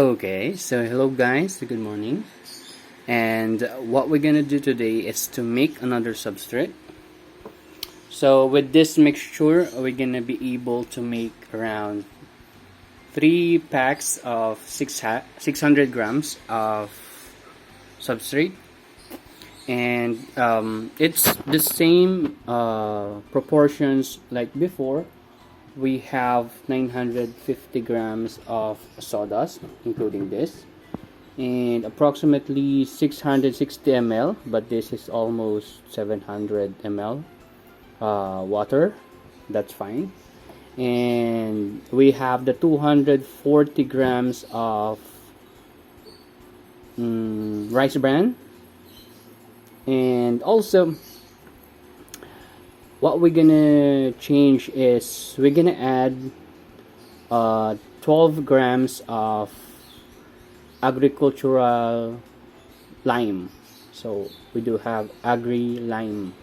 Okay, so hello guys, good morning. And what we're gonna do today is to make another substrate. So with this mixture, we're gonna be able to make around 3 packs of 600 grams of substrate. And it's the same proportions like before. We have 950 grams of sawdust, including this, and approximately 660 ml, but this is almost 700 ml water. That's fine. And we have the 240 grams of rice bran, and also what we're gonna change is we're gonna add 12 grams of agricultural lime. So we do have agri lime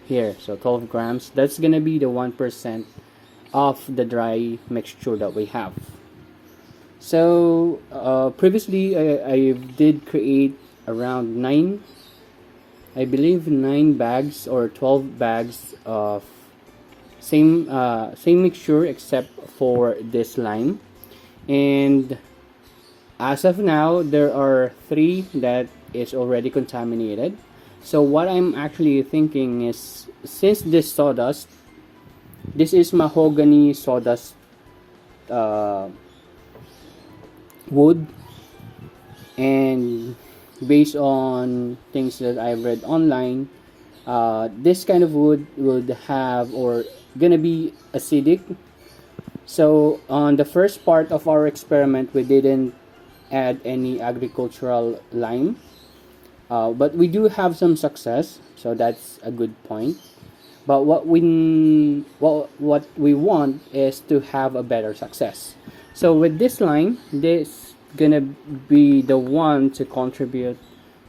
here, so 12 grams. That's gonna be the 1% of the dry mixture that we have. So previously I did create around 9 bags or 12 bags of same mixture except for this lime, and as of now there are 3 that is already contaminated. So what I'm actually thinking is, since this sawdust, this is mahogany sawdust wood, and based on things that I've read online, this kind of wood would have or gonna be acidic. So on the first part of our experiment, we didn't add any agricultural lime, but we do have some success, so that's a good point. But what we want is to have a better success. So with this lime, this gonna be the one to contribute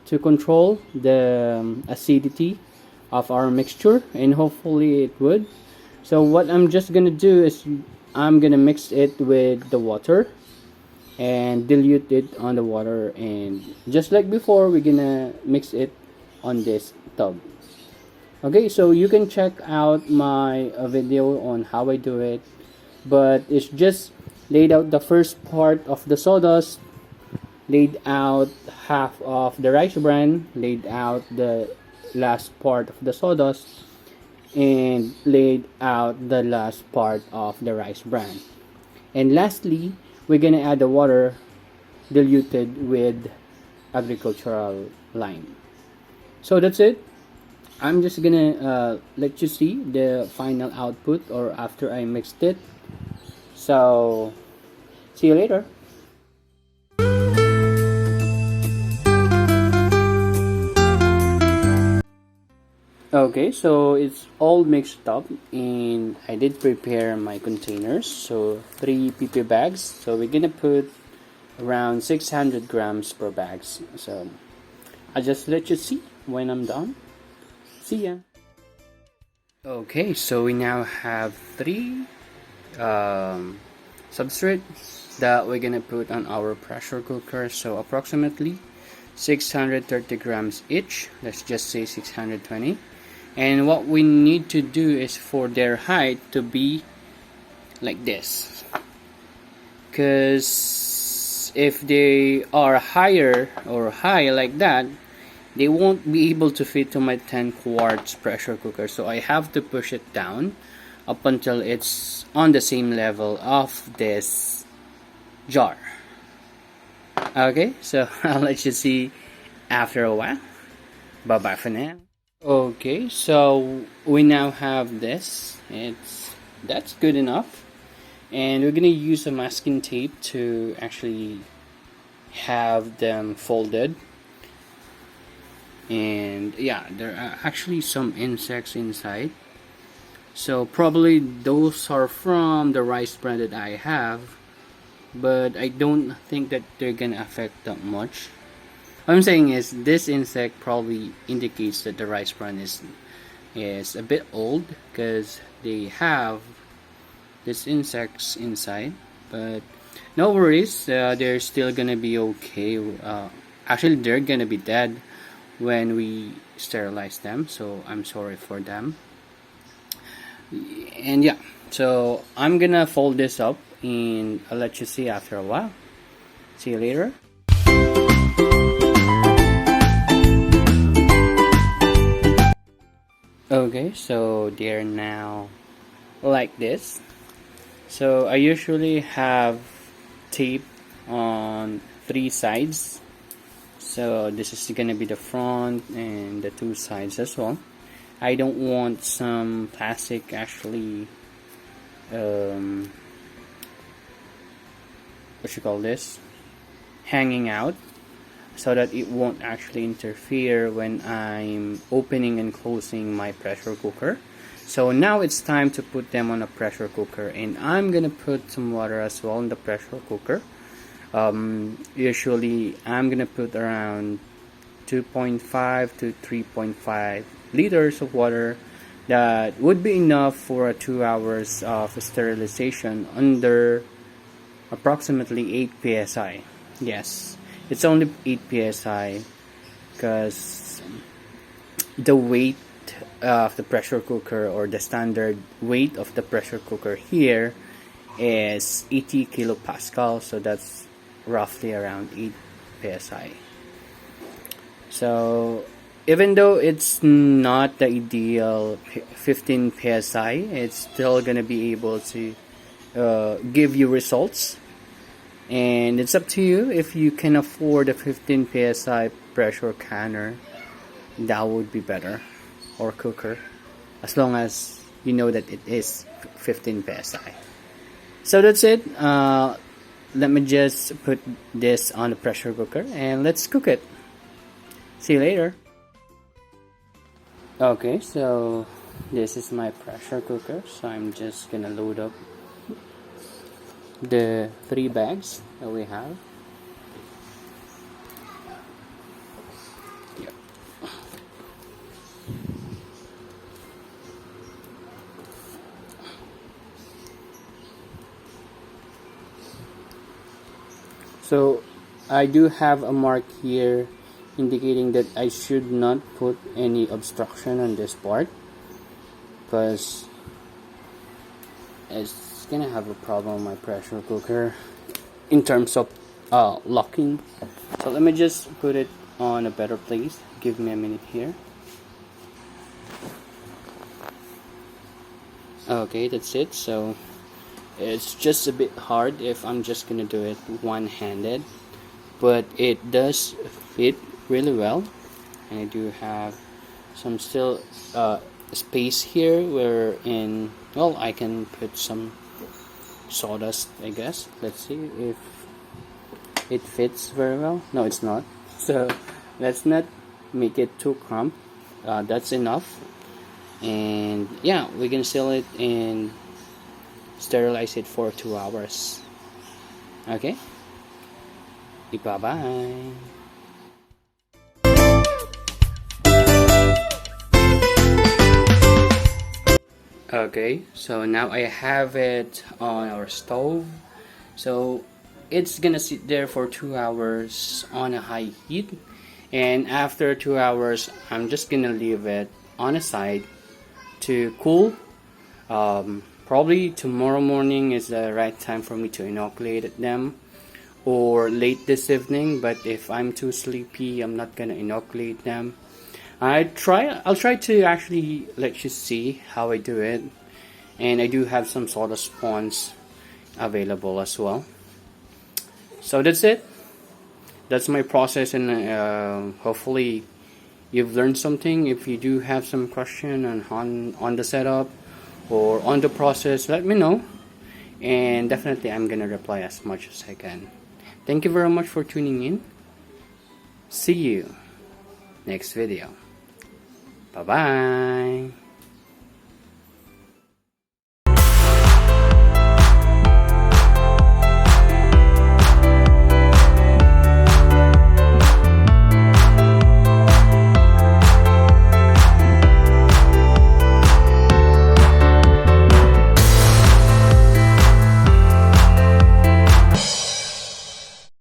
to control the acidity of our mixture, and hopefully it would. So what I'm just gonna do is I'm gonna mix it with the water and dilute it on the water, and just like before, we're gonna mix it on this tub. Okay, so you can check out my video on how I do it, but it's just laid out the first part of the sawdust, laid out half of the rice bran, laid out the last part of the sawdust, and laid out the last part of the rice bran. And lastly, we're gonna add the water diluted with agricultural lime. So that's it. I'm just gonna let you see the final output or after I mixed it. So see you later. Okay, so it's all mixed up, and I did prepare my containers. So 3 PP bags. So we're gonna put around 600 grams per bags. So I'll just let you see when I'm done. See ya. Okay, so we now have 3 substrate that we're gonna put on our pressure cooker. So approximately 630 grams each. Let's just say 620. And what we need to do is for their height to be like this, because if they are higher or high like that, they won't be able to fit to my 10 quarts pressure cooker. So I have to push it down up until it's on the same level of this jar. Okay, so I'll let you see after a while. Bye bye for now. Okay, so we now have this. That's good enough, and we're gonna use a masking tape to actually have them folded. And yeah, there are actually some insects inside, so probably those are from the rice bran that I have, but I don't think that they're gonna affect that much. What I'm saying is this insect probably indicates that the rice bran is a bit old, because they have these insects inside. But No worries, they're still gonna be okay. Actually, they're gonna be dead when we sterilize them, so I'm sorry for them. And yeah, so I'm gonna fold this up and I'll let you see after a while. See you later. Okay, so they're now like this. So I usually have tape on 3 sides. So this is gonna be the front and the 2 sides as well. I don't want some plastic actually what you call this, hanging out, so that it won't actually interfere when I'm opening and closing my pressure cooker. So now it's time to put them on a pressure cooker, and I'm gonna put some water as well in the pressure cooker. Usually I'm gonna put around 2.5 to 3.5 liters of water. That would be enough for 2 hours of sterilization under approximately 8 psi. Yes, it's only 8 psi because the weight of the pressure cooker, or the standard weight of the pressure cooker here, is 80 kilopascal, so that's roughly around 8 psi. So even though it's not the ideal 15 psi, it's still gonna be able to give you results, and it's up to you. If you can afford a 15 psi pressure canner, that would be better, or cooker, as long as you know that it is 15 psi. So that's it. Let me just put this on the pressure cooker and let's cook it. See you later. Okay, so this is my pressure cooker, so I'm just gonna load up the 3 bags that we have. Yep. So I do have a mark here indicating that I should not put any obstruction on this part, because it's gonna have a problem with my pressure cooker in terms of locking. So let me just put it on a better place. Give me a minute here. Okay, that's it. So it's just a bit hard if I'm just gonna do it one-handed, but it does fit really well. And I do have some still space here wherein, well, I can put some sawdust, I guess. Let's see if it fits very well. No, it's not. So let's not make it too cramped. That's enough. And yeah, we can seal it and sterilize it for 2 hours. Okay, bye bye. Okay, so now I have it on our stove. So it's gonna sit there for 2 hours on a high heat, and after 2 hours I'm just gonna leave it on a side to cool. Probably tomorrow morning is the right time for me to inoculate them, or late this evening, but if I'm too sleepy, I'm not gonna inoculate them. I'll try to actually let you see how I do it, and I do have some sort of spawns available as well. So that's it. That's my process, and hopefully you've learned something. If you do have some question on the setup or on the process, let me know, and definitely I'm gonna reply as much as I can. Thank you very much for tuning in. See you next video. Bye bye.